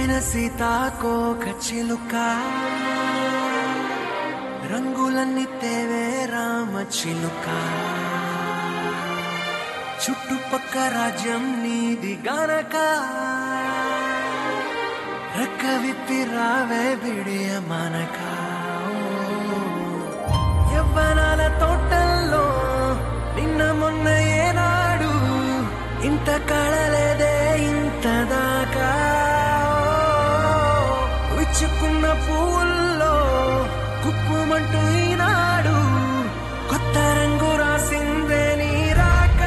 సీతాకోక చిలుక రంగులన్నీ తేవే రామ చిలుక చుట్టుపక్క రాజ్యం నీది గనక రెక్క విప్పి రావే బిడియ మనక యవ్వనాల తోటల్లో నిన్న మొన్న ఏనాడు ఇంత కళలేదే ఇంత దాకా విచ్చుకున్న పూల్లో కుప్పుమంటూ ఈనాడు కొత్త రంగు రాసిందే నీ రాక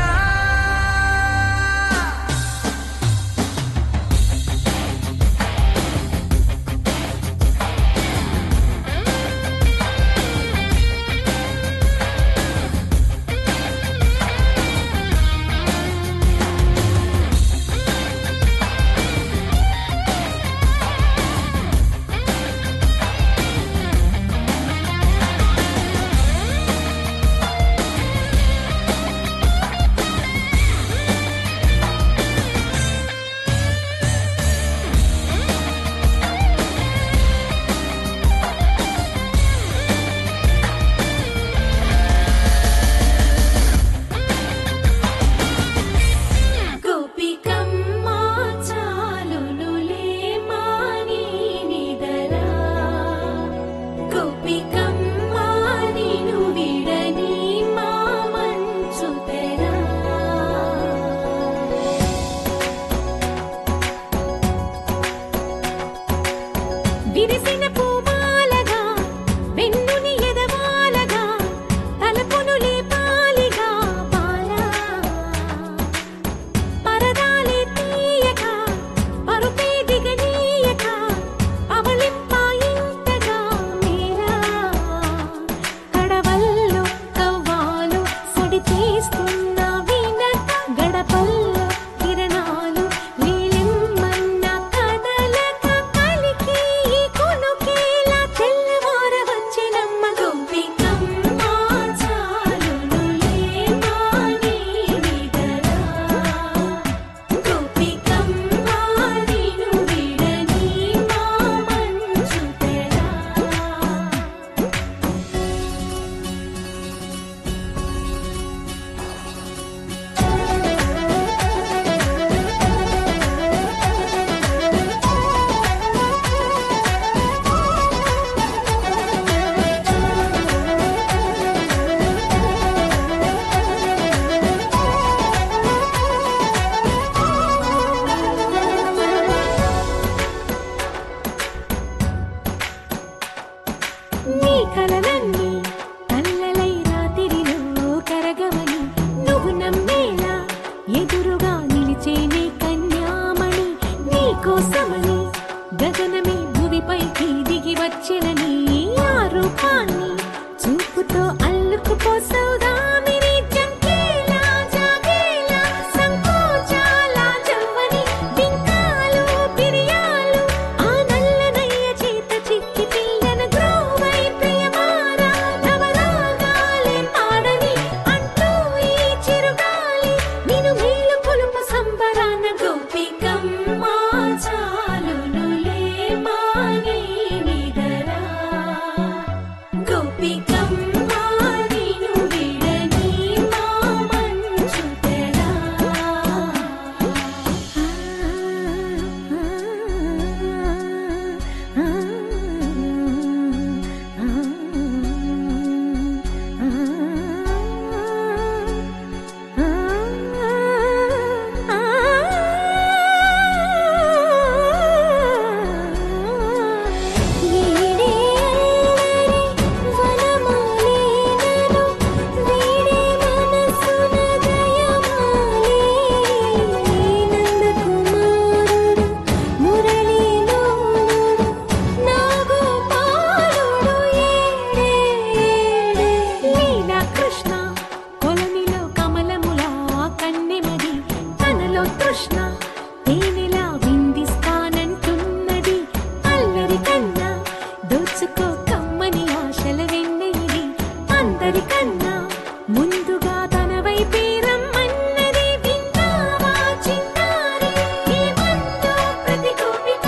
ముందుగా తన వైపే రమ్మన్నది విన్నావా చిన్నారి ఈ మందు ప్రతి గోపిక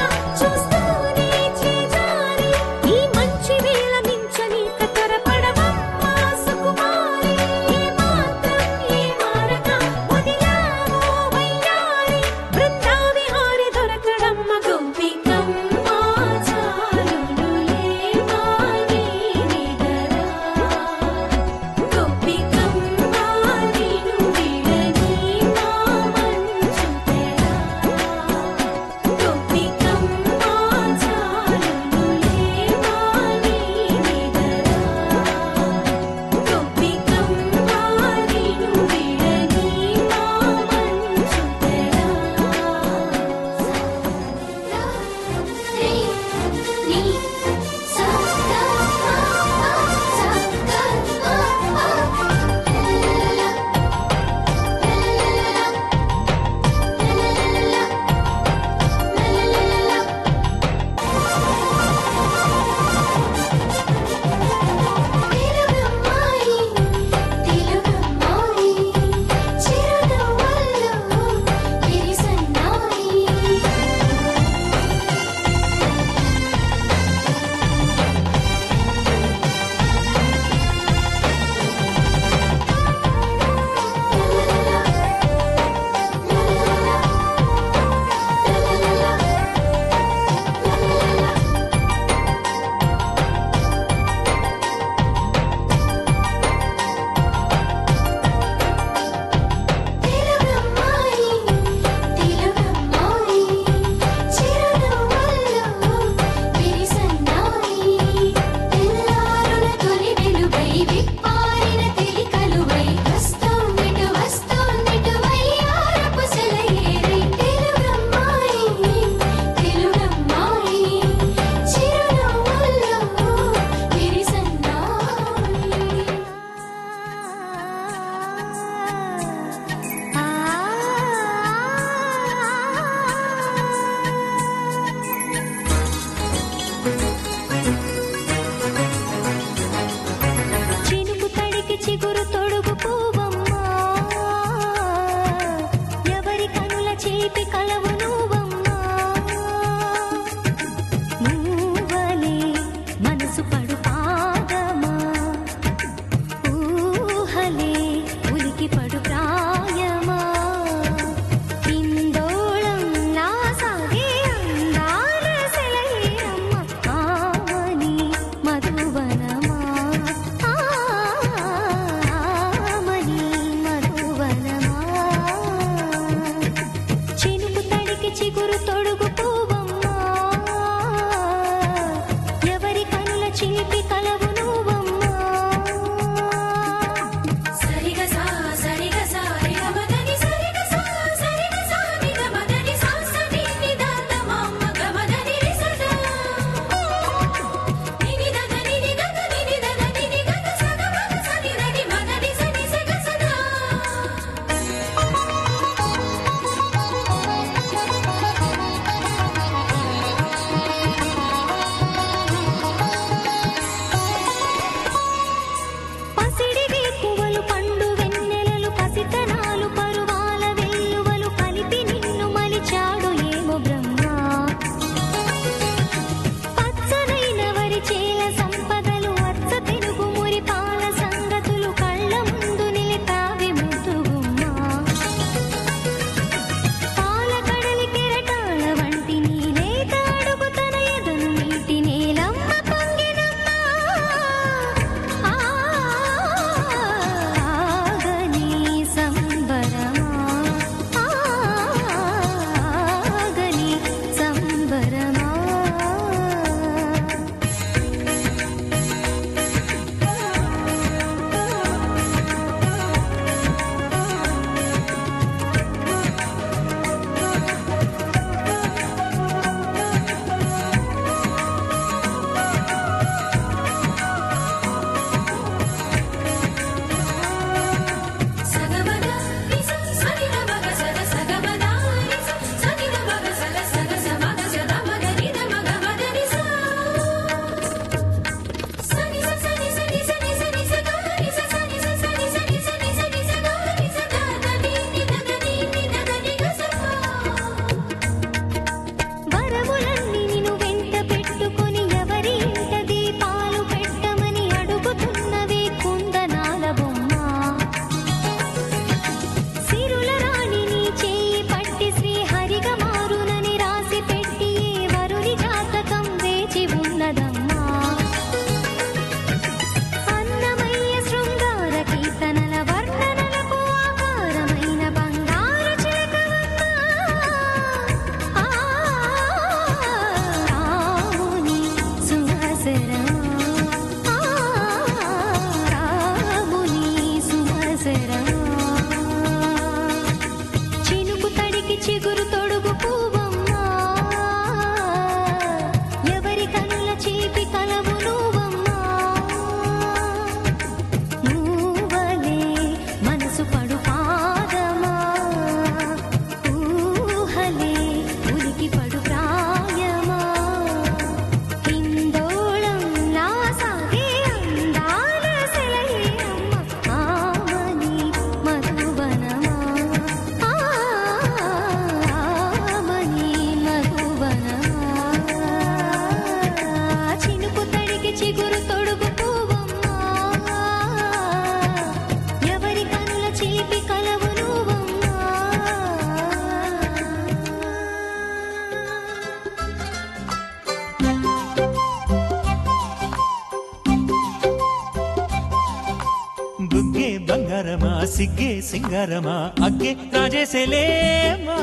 బంగారమా సిగ్గే సింగారమా అగ్గే రాజేసేలేమా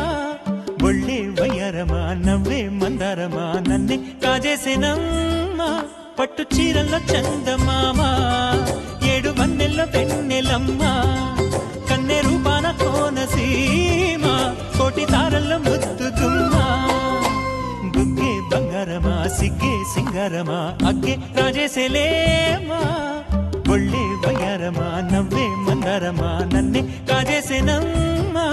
ఒళ్ళే వయ్యారమా నవ్వే మందారమా నన్నే కాజేసేనమ్మా పట్టు చీరల్లో చందమామా ఏడు వన్నెల్లో పెన్నెలమ్మా కన్నె రూపాన కోనసీమా కోటి తారల్లో ముద్దుతుమ్మా బుగ్గే బంగారమా సిగ్గే సింగారమా అగ్గే రాజేసేలేమా ఒళ్ళే వయ్యారమా నవ్వే మందారమా నన్నే కాజేసేనమ్మా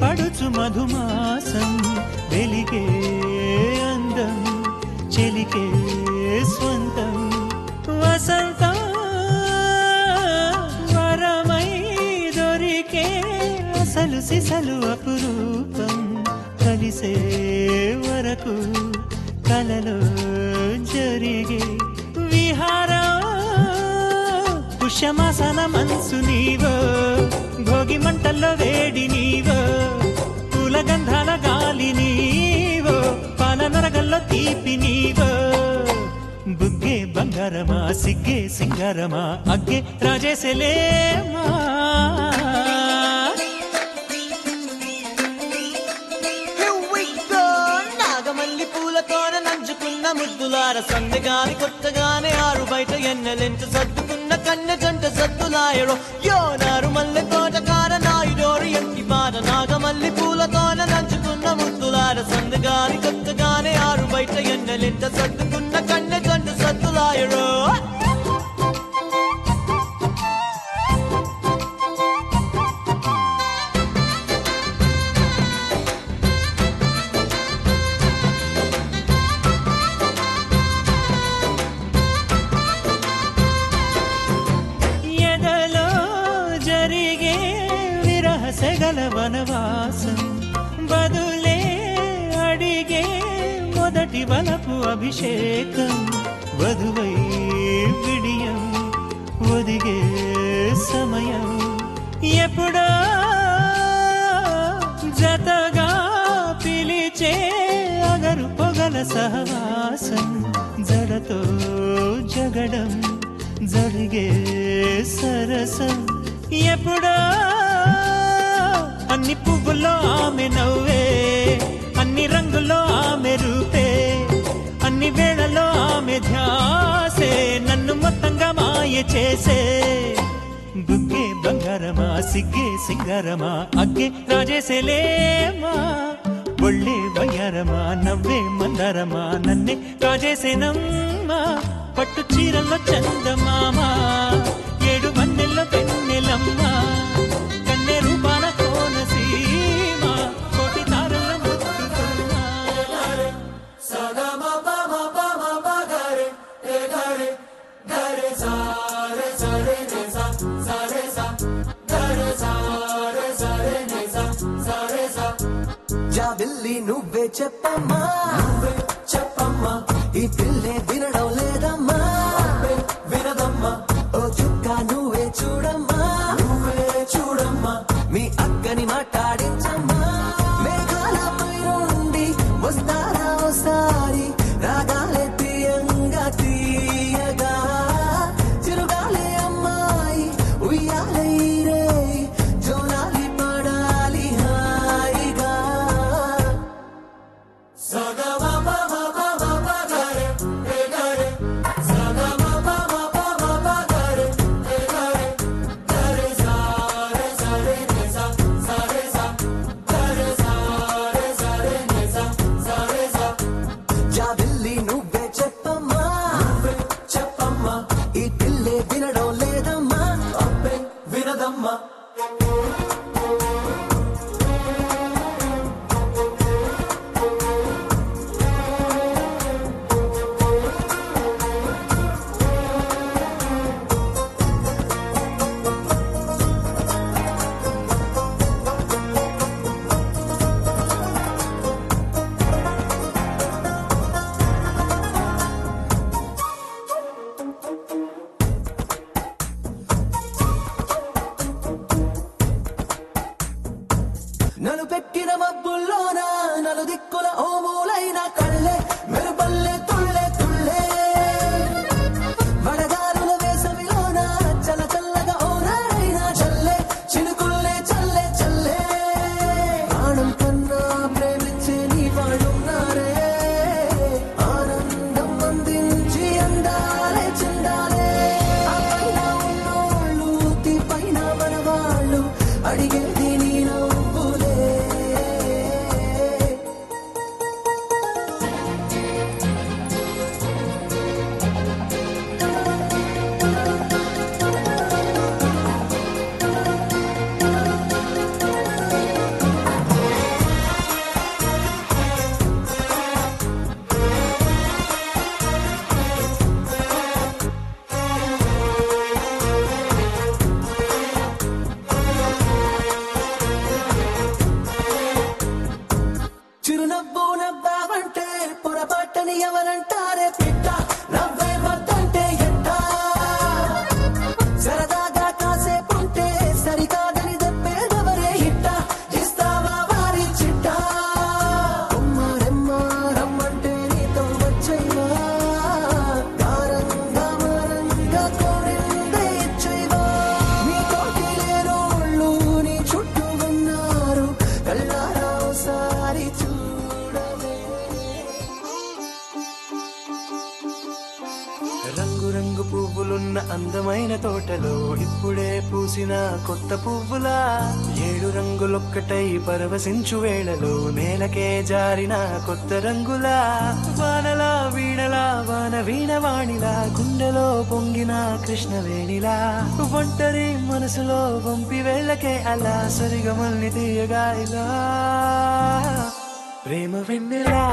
పడుచు మధుమాసం వెలిగే అందం చెలికే స్వంతం వసంతం వరమై దొరికే అసలు సిసలు అపురూపం కలిసే వరకు కలలో జరిగే విహారం పుష్యమాసన మనసు నీవో భోగి మంటల్లో వేడి నీవో పూల గంధాల గాలి నీవో పాల నరగల్లో తీపి నీవో బుగ్గే బంగారమా సిగ్గే సింగారమా అగ్గే రాజేసేలేమా నాగమల్లి పూలతోన నంచుకున్న ముద్దులార సందగాని కొట్టగానే ఆరు బయట ఎన్నెలెంట సర్దుకున్న కన్నె జంట సద్దులాయడో యోనారు మల్లె తోటకార నాయుడోరు ఎంటి బాధ నాగమల్లి పూలతోన నంచుకున్న ముద్దులార సందగాని కొట్టగానే ఆరు బయట ఎన్నెలెంట సర్దుకున్న కన్నె జంట సద్దులాయడో సెగల వనవాసం బదులే అడిగే మొదటి వలపు అభిషేకం వధువై విడియం ఒదిగే సమయం ఎప్పుడో జతగా పిలిచే అగరు పొగల సహవాసం జడతో జగడం జరిగే సరసం ఎప్పుడో అన్ని పువ్వుల్లో ఆమె నవ్వే అన్ని రంగుల్లో ఆమె రూపే అన్ని వేళల్లో ఆమె ధ్యాసే నన్ను మొత్తంగా మాయ చేసే బుగ్గే బంగారమా సిగ్గే సింగారమా అగ్గే రాజేసేలేమా ఒళ్ళే వయ్యారమా నవ్వే మందారమా నన్నే కాజేసేనమ్మా పట్టు చీరల్లో చందమామా ఏడు వన్నెల్లో పెన్నెలమ్మా కన్నె రూపాన కోనసీమా కోటి తారల ముద్దుతుమ్మా జాబిల్లి నువ్వే చెప్పమ్మా ఈ పిల్లే వినడం లేదమ్మా వినదమ్మా ఓ చుక్క నువ్వే చూడమ్మా మీ అక్కని మాట్లాడించమ్మా మేఘాలపై నుండి వస్తారా ఒకసారి రాగాలే తీయగా చిరుగాలే అమ్మాయి ఉయ్యాలే రే జోనాలి పడాలి హాయిగా సగమ చిరునవ్వు నవ్వావంటే పొరపాటని ఎవరంటారే పిట్ట నవ్వే వద్దంటే ఎట్ట సరదాగా కాసేపుంటే సరికాదని దెబ్బేదెవరే ఇట్ట ఇస్తావా వారి చిట్ట కొమ్మారెమ్మ రమ్మంటే నీతో వచ్చైవా కారంగా మారంగా కోరిందే ఇచ్చైవా నీ తోటి లేరోళ్ళు నీ చుట్టూ ఉన్నారు కళ్ళారా ఓసారి చూడవే రంగు రంగు పువ్వులున్న అందమైన తోటలో ఇప్పుడే పూసిన కొత్త పువ్వులా 7 రంగులొక్కటై పరవశించు వేళలో నేలకే జారిన కొత్త రంగులా వానలా వీణలా వాన వీణవాణిలా గుండెలో పొంగిన కృష్ణవేణిలా ఒంటరి మనసులో పంపి వేళ్ళకే అలా సరిగమల్ని తీయగా ఇలా ప్రేమ వెన్నెలా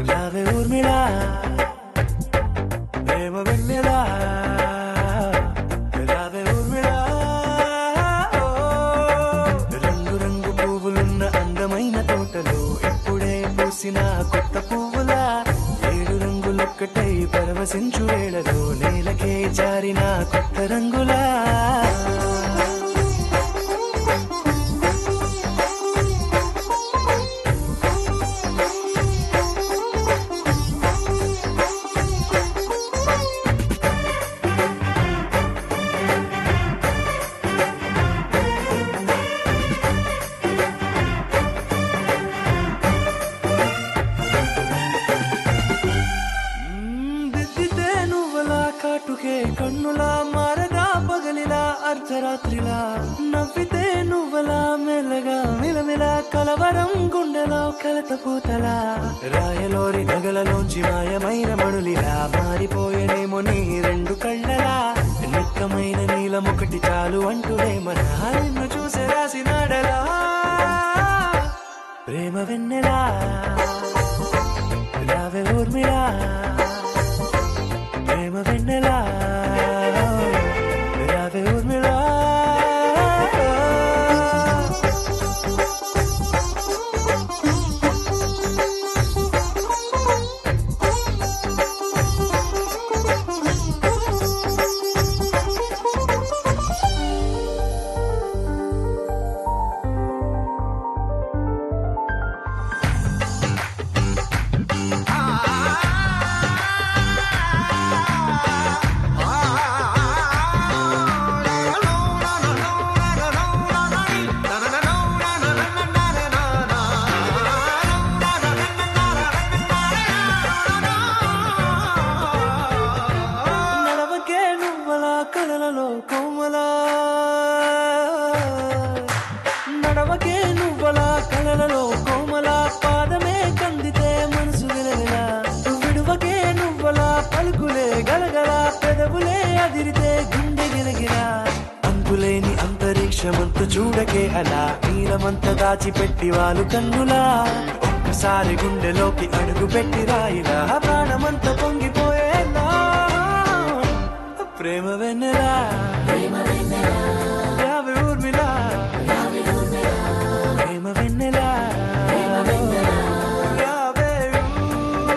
రావే ఊర్మిళా ప్రేమ వెన్నెలా రావే ఊర్మిళా రంగు రంగు పువ్వులున్న అందమైన తోటలో ఇప్పుడే పూసిన కొత్త పువ్వులా 7 రంగులొక్కటై పరవశించు వేళలో నేలకే జారిన కొత్త రంగులా దిద్దితే నువ్వలా కాటుకే కన్నులా మారగా పగలిలా అర్ధరాత్రిలా నవ్వితే నువ్వలా మెల్లగా మిలమిలా కలవరం గుండెలో కలతపోతలా రాయలోరి నగలలోంచి మాయమైన మణులిలా మారిపోయేనేమో నీ 2 కళ్ళలా నిక్కమైన నీలమొకటి చాలు అంటూనే మన నిన్ను చూసే రాసినాడలా ప్రేమ వెన్నెలా రావే ఊర్మిళా ప్రేమ వెన్నెలా రావే ఊర్మిళా నడవకే నువ్వలా కలలలో కోమలా నడవకే నువ్వలా కలలలో కోమలా పాదమే కందితే మనసు విలవిలా విడువకే నువ్వలా పలుకులే గలగల పెదవులే అదిరితే గుండె గిలగిలా అంతులేని అంతరిక్షమంత చూడకే అలా నీలమంత దాచిపెట్టి వాళ్ళు కన్నులా ఒక్కసారి గుండెలోకి అడుగు పెట్టి రాయిలా ప్రాణమంత పొంగిపోయేలా ప్రేమ వెన్నెలా రావే ఊర్మిళా ప్రేమ వెన్నెలా రావే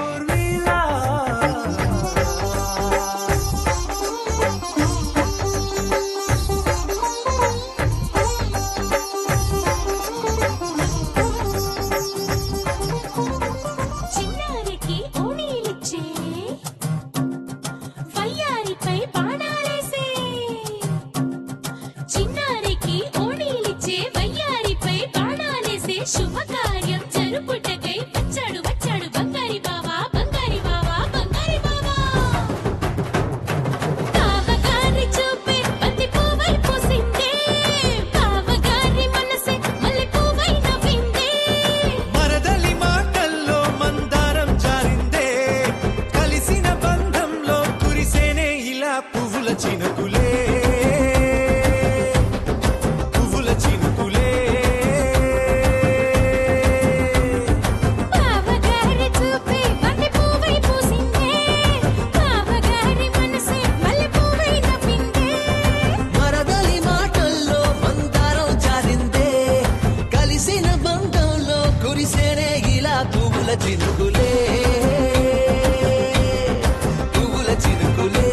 ఊర్మిళా చిన్నారికి ఓణీలిచ్చే వయ్యారిపై బాణాలేసే చిన్నారికి ఓణీలిచ్చే వయ్యారిపై బాణాలేసే శుభకార్యం జరుపుటకై వచ్చాడు వచ్చాడు బంగారి బావా బంగారి బావా బంగారి బావా బావగారి చూపే బంతి పువ్వై పూసిందే బావగారి మనసే మల్లె పువ్వై నవ్విందే మరదలి మాటల్లో మందారం జారిందే కలిసిన బంధంలో కురిసేనే ఇలా పువ్వుల చినుకులే పువ్వుల చినుకులే కురిసేనే ఇలా పువ్వుల చినుకులే పువ్వుల చినుకులే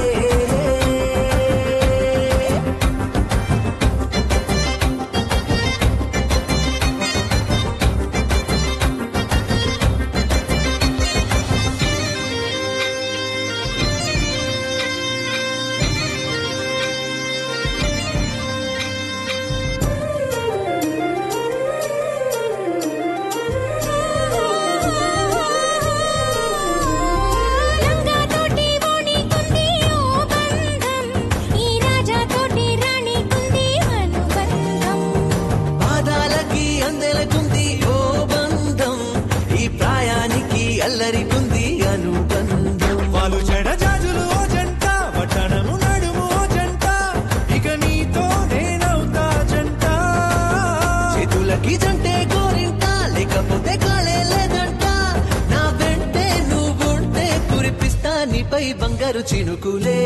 బంగారు చినుకులే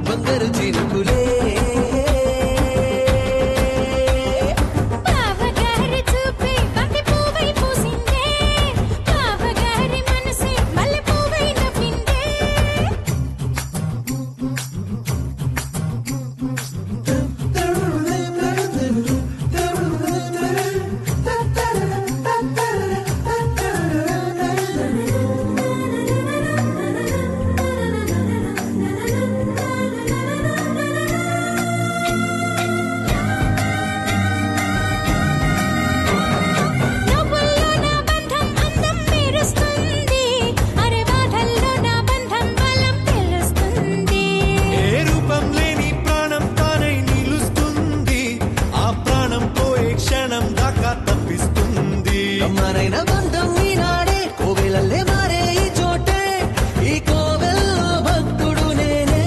బంగారు చినుకులే బావగారి చూపే బంతి పువ్వై పూసిందే బావగారి మనసే మల్లె పువ్వై నవ్విందే మరైన బంధం ఈనాడే కోవెలల్లే మారే ఈ చోటే ఈ కోవెల్లో భక్తుడు నేనే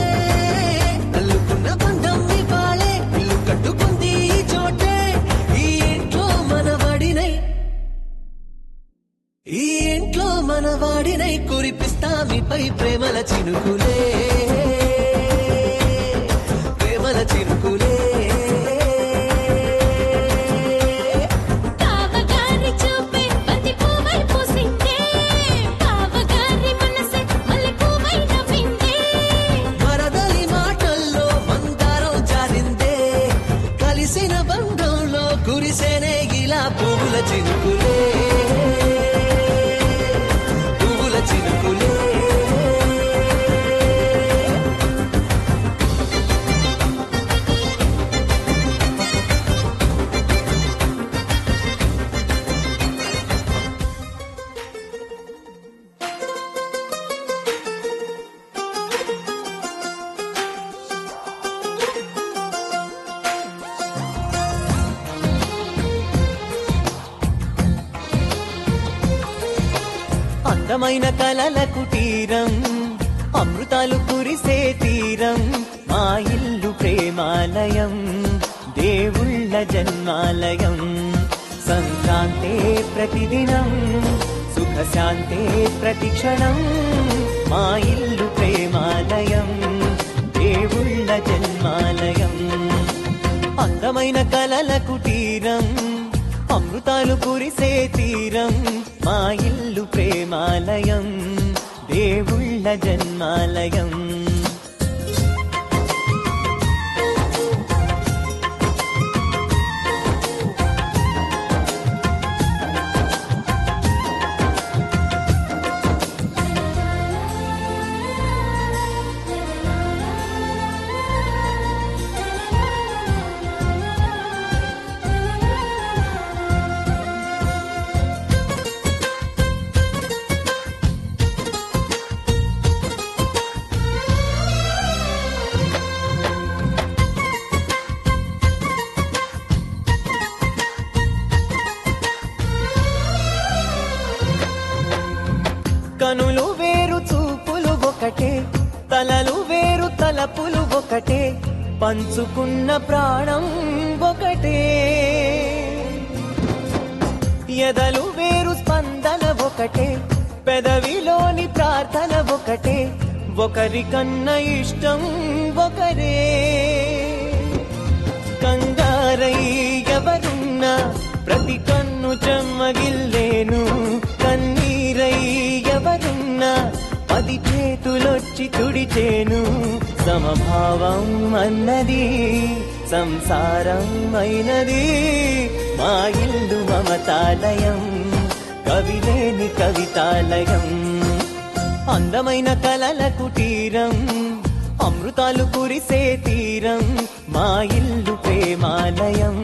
అల్లుకున్న బంధం ఈ పాలే ఇల్లు కట్టుకుంది ఈ చోటే ఈ ఇంట్లో మనవాడినై కురిపిస్తా మీపై ప్రేమల చినుకులే ప్రేమల చినుకులే కురిసేనే ఇలా పువ్వుల చినుకులే పువ్వుల చినుకులే అందమైన కలల కుటీరం అమృతాలు కురిసే తీరం మా ఇల్లు ప్రేమాలయం దేవుళ్ళ జన్మాలయం సంక్రాంతే ప్రతిదినం సుఖశాంతే ప్రతిక్షణం మా ఇల్లు ప్రేమాలయం దేవుళ్ళ జన్మాలయం అందమైన కలల కుటీరం అమృతాలు కురిసే తీరం మా ఇల్లు ప్రేమాలయం దేవుళ్ళ జన్మాలయం కనులు వేరు చూపులు ఒకటే తలలు వేరు తలపులు ఒకటే పంచుకున్న ప్రాణం ఒకటే ఎదలు వేరు స్పందన ఒకటే పెదవిలోని ప్రార్థన ఒకటే ఒకరికన్నా ఇష్టం ఒకరే కంగారై ఎవరున్నా ప్రతి కన్ను చెమ్మగిల్లేను కన్నీరై ఎవరున్నా 10 చేతులొచ్చి తుడిచేను సమభావం అన్నది సంసారం అయినది మా ఇల్లు మమతాలయం కవిలేని కవితాలయం అందమైన కలల కుటీరం అమృతాలు కురిసే తీరం మా ఇల్లు ప్రేమాలయం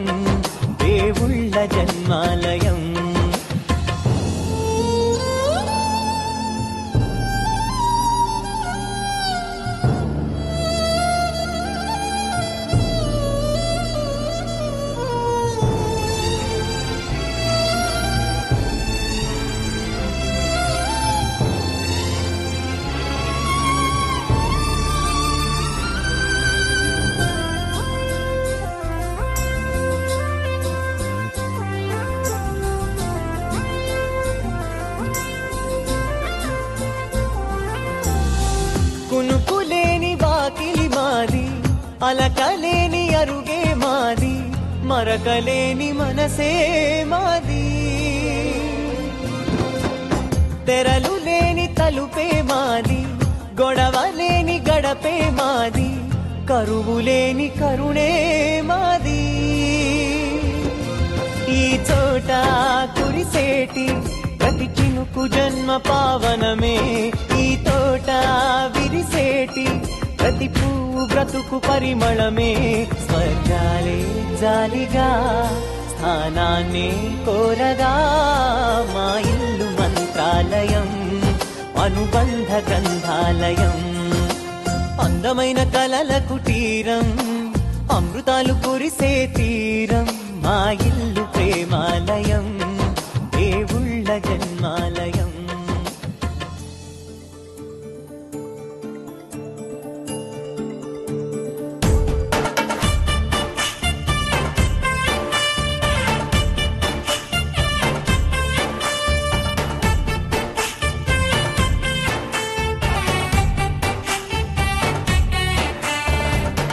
దేవుళ్ళ జన్మాలయం కునుకులేని వాకిలి మాది అలకలేని అరుగే మాది మరకలేని మనసే మాది తెరలు లేని తలుపే మాది గొడవలేని గడపే మాది కరువులేని కరుణే మాది ఈ చోట కురిసేటి ప్రతి చినుకు జన్మ పావనమే ఈ తోట విరిసేటి ప్రతి పువ్వు బ్రతుకు పరిమళమే స్వర్గాలే జాలిగా స్థానాన్ని కోరగా మా ఇల్లు మంత్రాలయం అనుబంధ గ్రంథాలయం అందమైన కలల కుటీరం అమృతాలు కురిసే తీరం మా ఇల్లు ప్రేమాలయం దేవుళ్ళ జన్మాలయం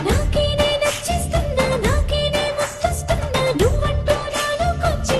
నాకే నే నచ్చిస్తున్నా నాకే నే ముచ్చస్తున్నా నువ్వంటూ నాలోకొచ్చి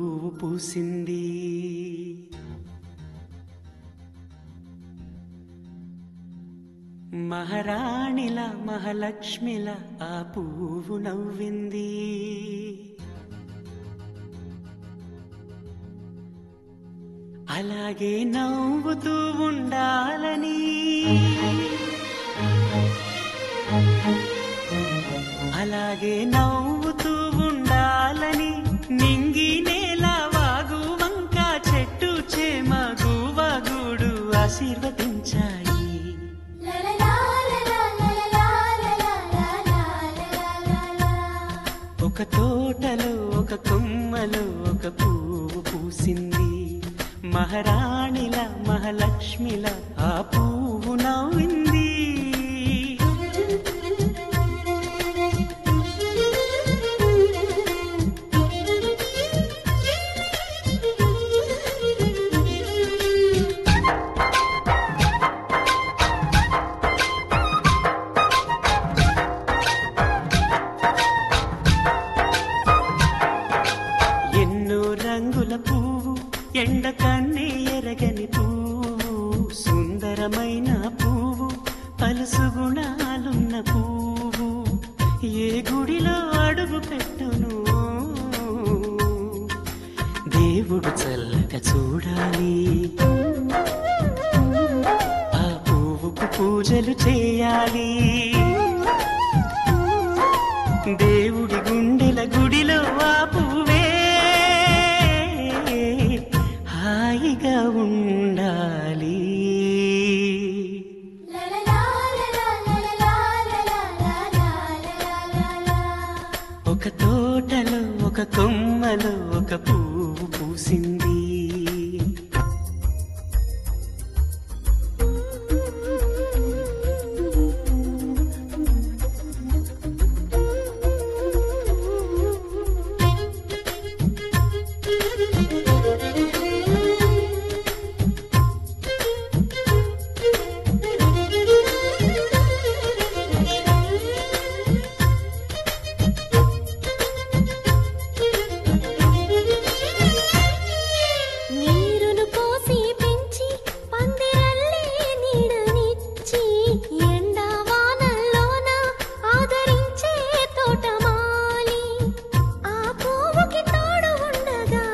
పువ్వు పూసింది. మహారాణిల మహాలక్ష్మిల ఆ పువ్వు నవ్వింది. అలాగే నవ్వుతూ ఉండాలని, అలాగే నవ్వుతూ ఉండాలని నింగి నేల వాగు వంక చెట్టు చేమ గువగూడు ఆశీర్వదించాయి. ఒక తోటలో ఒక కొమ్మలో ఒక పువ్వు పూసింది. మహారాణిల మహాలక్ష్మిల ఆ పువ్వు నవ్వింది. ఎన్నో రంగుల పువ్వు, ఎండ కన్నే ఎరగని పువ్వు, సుందరమైన పువ్వు, పలుసు గుణాలున్న పువ్వు, ఏ గుడిలో అడుగు పెట్టును దేవుడు చల్లగా చూడాలి. ఆ పువ్వుకు పూజలు చేయాలి. దేవుడి గుండెల గుడిలో ఆ పువ్వే హాయిగా ఉండాలి. ఒక తోటలో ఒక కొమ్మలో ఒక పువ్వు పూసింది. నీరును పోసి పెంచి పందిరల్లే నీడనిచ్చి ఎండా వానల్లోన ఆదరించే తోటమాలి ఆ పువ్వుకి తోడు ఉండగా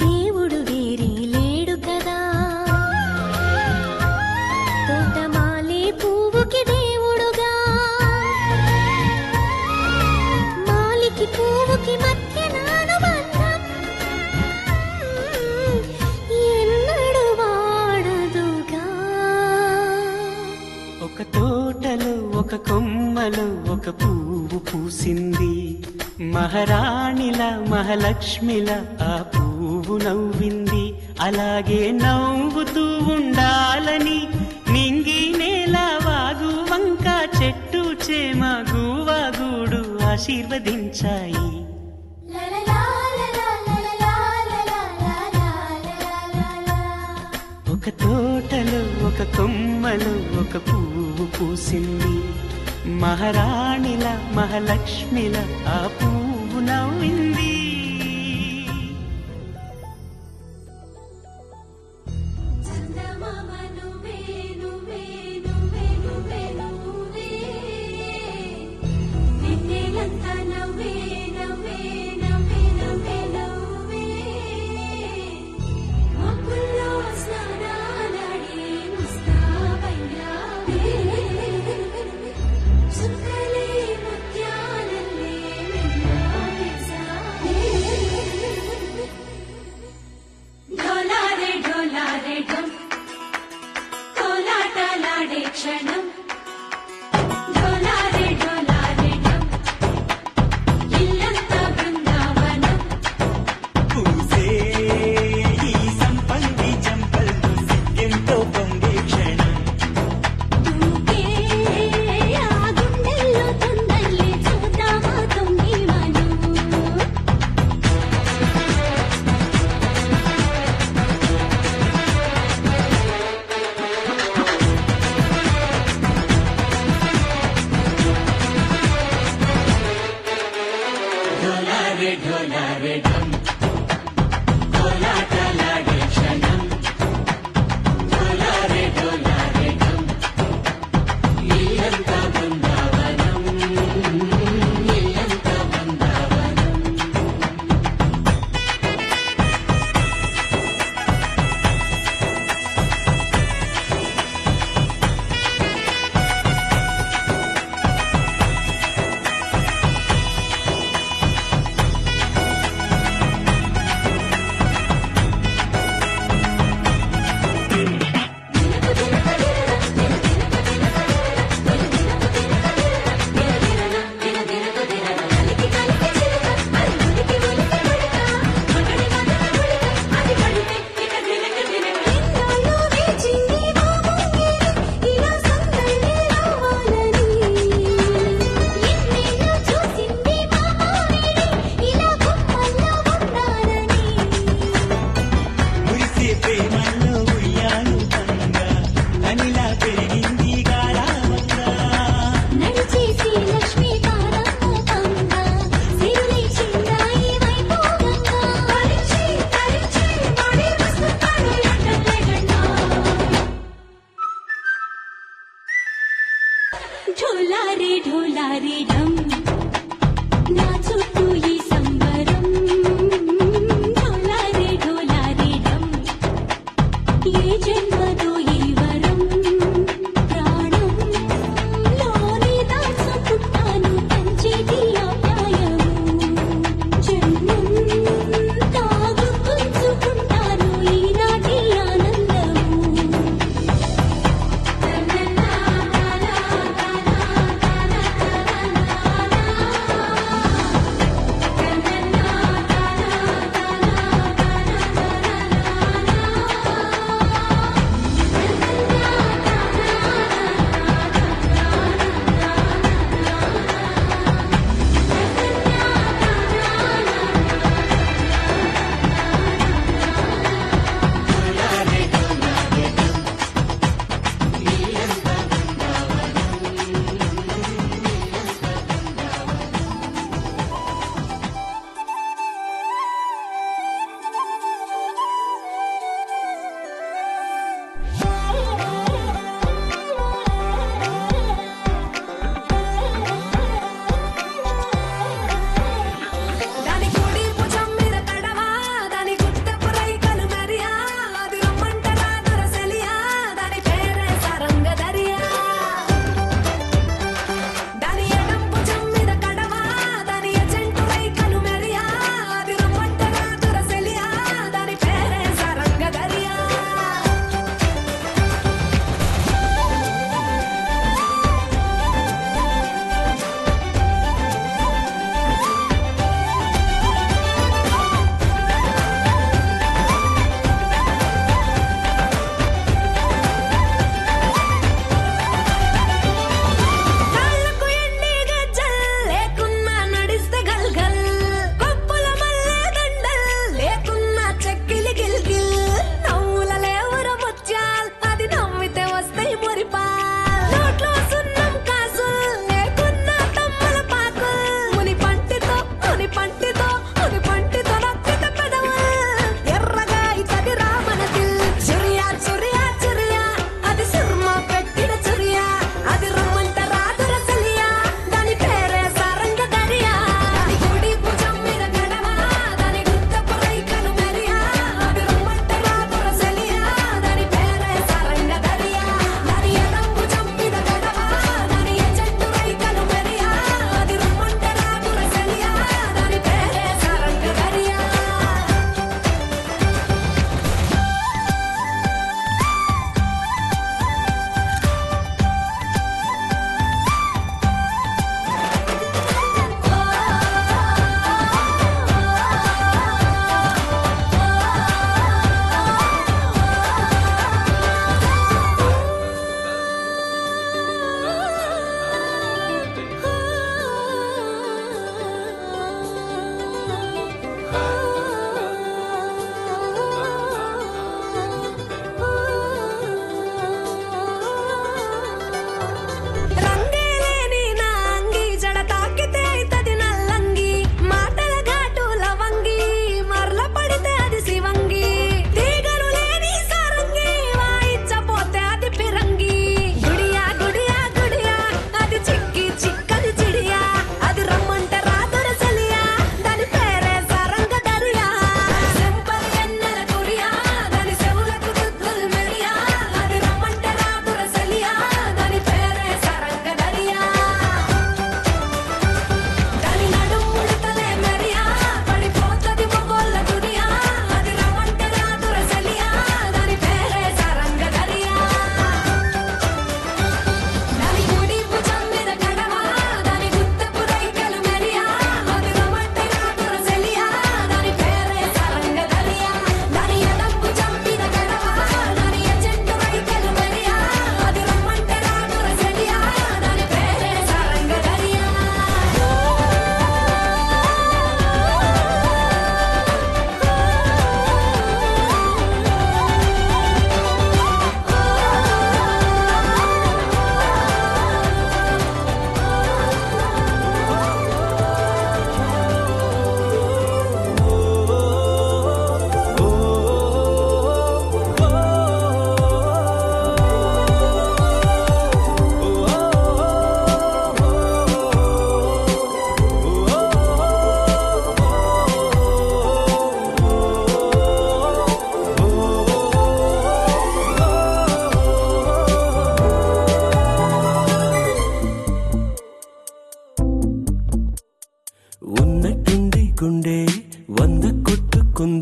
దేవుడు వేరే లేడు కదా. తోటమాలి పువ్వుకి దేవుడుగా, మాలికి పువ్వుకి మధ్య అనుబంధం ఎన్నడు వాడదుగా. ఒక తోటలో ఒక కొమ్మలో ఒక పువ్వు పూసింది. మహారాణిల మహాలక్ష్మిల ఆ పువ్వు నవ్వింది. అలాగే నవ్వుతూ ఉండాలని నింగి నేల వాగు వంక చెట్టు చేమ గువగూడు ఆశీర్వదించాయి. ఒక తోటలో ఒక కొమ్మలో ఒక పువ్వు పూసింది. మహారాణిల మహాలక్ష్మిల ఆ పువ్వు నవ్వింది. సుఖలే ముత్యాలల్లే వెన్నెల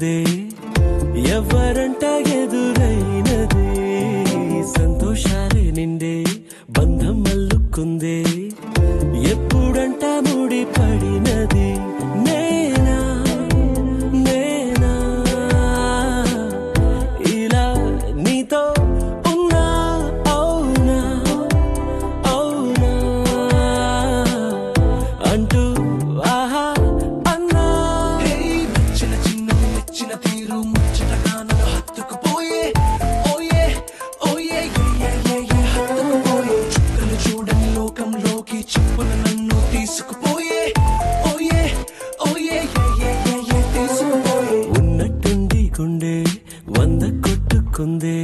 అల్లుకుందే ఎవరంట ఎదురైనదే సంతోషాలే నిండే బంధం అల్లుకుందే ఎప్పుడంట ముడి పడినది నేనా నేనా ఇలా నీతో ఉన్నా అవునా అవునా అంటూ ఆహా అన్నా నచ్చిన చిన్న నచ్చిన తీరు ముచ్చటగా నన్ను హత్తుకుపోయే ఓయే ఓయే హత్తుకుపోయే చుక్కలు చూడని లోకంలోకి చెప్పున నన్ను తీసుకుపోయే ఓయే ఓయే తీసుకుపోయే ఉన్నట్టుండి గుండె 100 కొట్టుకుందే